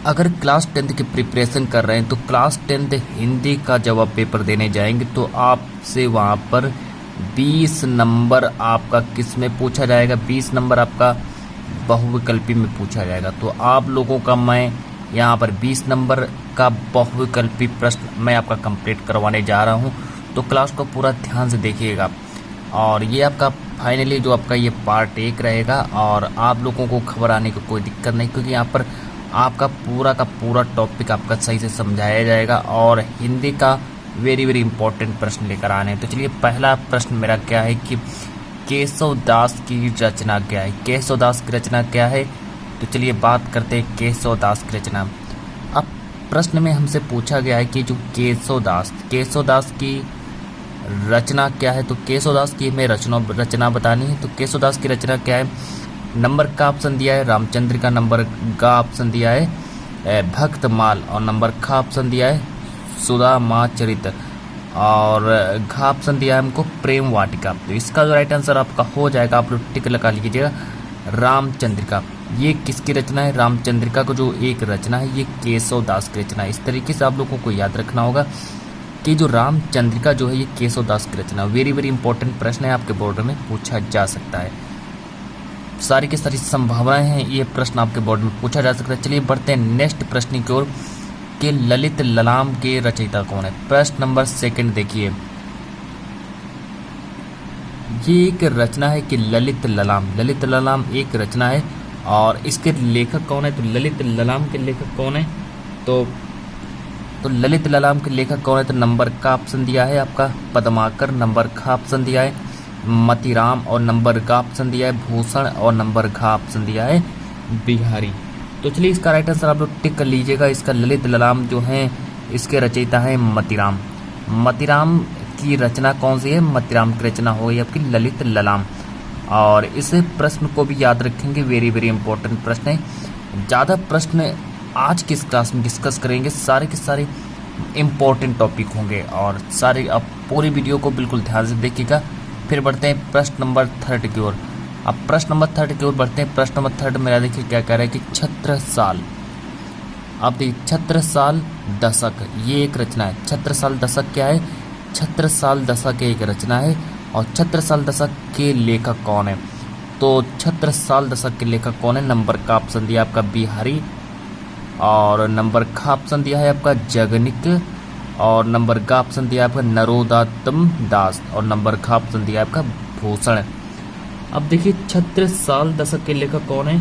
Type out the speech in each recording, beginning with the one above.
अगर class 10th की preparation कर रहे हैं तो क्लास 10th हिंदी का जब आप पेपर देने जाएंगे तो आपसे वहाँ पर 20 नंबर आपका किस में पूछा जाएगा, 20 नंबर आपका बहुविकल्पी में पूछा जाएगा। तो आप लोगों का मैं यहाँ पर 20 नंबर का बहुविकल्पी प्रश्न मैं आपका कंप्लीट करवाने जा रहा हूँ। तो क्लास को पूरा ध्यान से देखिएगा। और ये आपका फाइनली जो आपका ये पार्ट 1 रहेगा और आप लोगों को खबर आने की कोई दिक्कत नहीं, क्योंकि यहाँ पर आपका पूरा का पूरा टॉपिक आपका सही से समझाया जाएगा और हिंदी का वेरी वेरी इंपॉर्टेंट प्रश्न लेकर आने हैं। तो चलिए पहला प्रश्न मेरा क्या है कि केशव दास की रचना क्या है। केशव दास की रचना क्या है, तो चलिए बात करते हैं केशव दास की रचना। अब प्रश्न में हमसे पूछा गया है कि जो केशव दास की रचना क्या है। तो केशव दास की हमें रचना बतानी है। तो केशव दास की रचना क्या है, नंबर का ऑप्शन दिया है रामचंद्र का, नंबर का ऑप्शन दिया है भक्तमाल और नंबर का ऑप्शन दिया है सुदामा चरित और घा ऑप्शन दिया है हमको प्रेम वाटिका। तो इसका जो राइट आंसर आपका हो जाएगा, आप लोग टिक लगा लीजिएगा, रामचंद्रिका। ये किसकी रचना है, रामचंद्रिका को जो एक रचना है ये केशव दास की रचना है। इस तरीके से आप लोगों को याद रखना होगा कि जो रामचंद्रिका जो है ये केशव दास की रचना। वेरी वेरी इंपॉर्टेंट प्रश्न है, आपके बोर्ड में पूछा जा सकता है। सारी की सारी संभावनाएं हैं ये प्रश्न आपके बोर्ड में पूछा जा सकता है। चलिए बढ़ते हैं नेक्स्ट प्रश्न की ओर कि ललित ललाम के रचयिता कौन है। प्रश्न नंबर 2 देखिए, ये एक रचना है कि ललित ललाम एक रचना है और इसके लेखक कौन है। तो ललित ललाम के लेखक कौन है, तो ललित ललाम के लेखक कौन है। तो नंबर का ऑप्शन दिया है आपका पद्माकर, नंबर का ऑप्शन दिया है मतीराम और नंबर का ऑप्शन दिया है भूषण और नंबर का ऑप्शन दिया है बिहारी। तो चलिए इसका राइट आंसर आप लोग टिक कर लीजिएगा। इसका ललित ललाम जो है इसके रचयिता है मतीराम की रचना कौन सी है, मतीराम की रचना हो गई आपकी ललित ललाम। और इस प्रश्न को भी याद रखेंगे, वेरी वेरी इंपॉर्टेंट प्रश्न है। ज़्यादा प्रश्न आज की इस क्लास में डिस्कस करेंगे, सारे के सारे इम्पोर्टेंट टॉपिक होंगे और सारे आप पूरी वीडियो को बिल्कुल ध्यान से देखिएगा। फिर बढ़ते हैं प्रश्न नंबर 3 की ओर। अब प्रश्न नंबर 3 की ओर बढ़ते हैं। प्रश्न नंबर 3 मेरा देखिए क्या कह रहा है कि छत्रसाल। अब देखिए छत्रसाल दशक ये एक रचना है। छत्रसाल दशक क्या है, छत्रसाल दशक एक रचना है और छत्रसाल दशक के लेखक कौन है। तो छत्रसाल दशक के लेखक कौन है, नंबर का ऑप्शन दिया आपका बिहारी और नंबर का ऑप्शन दिया है आपका जगनिक और नंबर का ऑप्शन दिया है आपका नरोत्तम दास और नंबर का ऑप्शन दिया है आपका भूषण। अब देखिए छत्रसाल दशक के लेखक कौन है,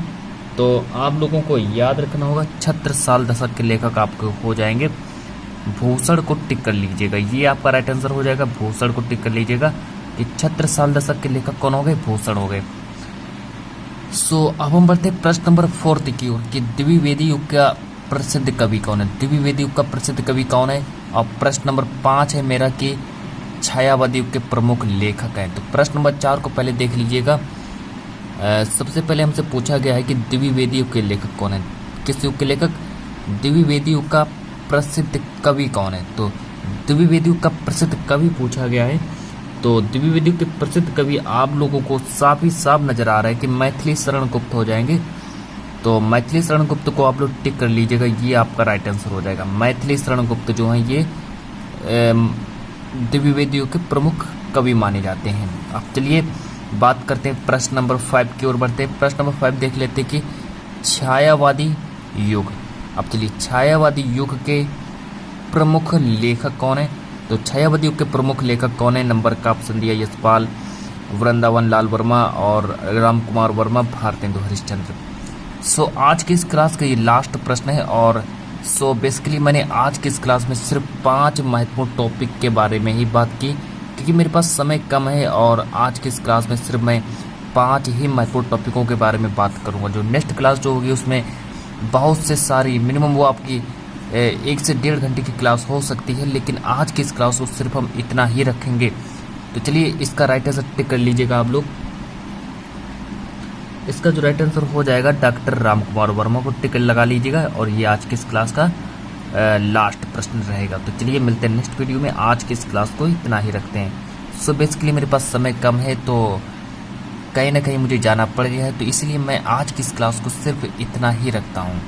तो आप लोगों को याद रखना होगा छत्रसाल दशक के लेखक आपको हो जाएंगे भूषण को टिक कर लीजिएगा। ये आपका राइट आंसर हो जाएगा, भूषण को टिक कर लीजिएगा कि छत्रसाल दशक के लेखक कौन हो गए, भूषण हो गए। सो अब हम बढ़ते हैं प्रश्न नंबर 4 की ओर कि द्विवेदी युग का प्रसिद्ध कवि कौन है। द्विवेदी युग का प्रसिद्ध कवि कौन है। और प्रश्न नंबर 5 है मेरा कि छायावादी युग के प्रमुख लेखक हैं। तो प्रश्न नंबर 4 को पहले देख लीजिएगा। सबसे पहले हमसे पूछा गया है कि द्विवेदी युग के लेखक कौन है, किस युग के लेखक, द्विवेदी युग का प्रसिद्ध कवि कौन है। तो द्विवेदी युग का प्रसिद्ध कवि पूछा गया है। तो द्विवेदी युग के प्रसिद्ध कवि आप लोगों को साफ ही साफ नजर आ रहा है कि मैथिली शरण गुप्त हो जाएंगे। तो मैथिली शरण गुप्त को आप लोग टिक कर लीजिएगा, ये आपका राइट आंसर हो जाएगा। मैथिली शरण गुप्त जो हैं ये द्विवेदी युग के प्रमुख कवि माने जाते हैं। अब चलिए बात करते हैं प्रश्न नंबर 5 की ओर बढ़ते हैं। प्रश्न नंबर 5 देख लेते हैं कि छायावादी युग। अब चलिए छायावादी युग के प्रमुख लेखक कौन है। तो छायावादी युग के प्रमुख लेखक कौन है, नंबर का ऑप्शन दिया यशपाल, वृंदावन लाल वर्मा और राम कुमार वर्मा, भारतेंदु हरिश्चंद्र। सो आज की इस क्लास का ये लास्ट प्रश्न है और सो बेसिकली मैंने आज की इस क्लास में सिर्फ 5 महत्वपूर्ण टॉपिक के बारे में ही बात की, क्योंकि मेरे पास समय कम है और आज की इस क्लास में सिर्फ मैं 5 ही महत्वपूर्ण टॉपिकों के बारे में बात करूंगा। जो नेक्स्ट क्लास जो होगी उसमें बहुत से सारी मिनिमम वो आपकी 1 से 1.5 घंटे की क्लास हो सकती है, लेकिन आज की इस क्लास को सिर्फ हम इतना ही रखेंगे। तो चलिए इसका राइट आंसर टिक कर लीजिएगा आप लोग। इसका जो राइट आंसर हो जाएगा डॉक्टर राम कुमार वर्मा को टिक लगा लीजिएगा और ये आज की इस क्लास का लास्ट प्रश्न रहेगा। तो चलिए मिलते हैं नेक्स्ट वीडियो में। आज की इस क्लास को इतना ही रखते हैं। सो बेसिकली मेरे पास समय कम है तो कहीं ना कहीं मुझे जाना पड़ गया है, तो इसलिए मैं आज की इस क्लास को सिर्फ इतना ही रखता हूँ।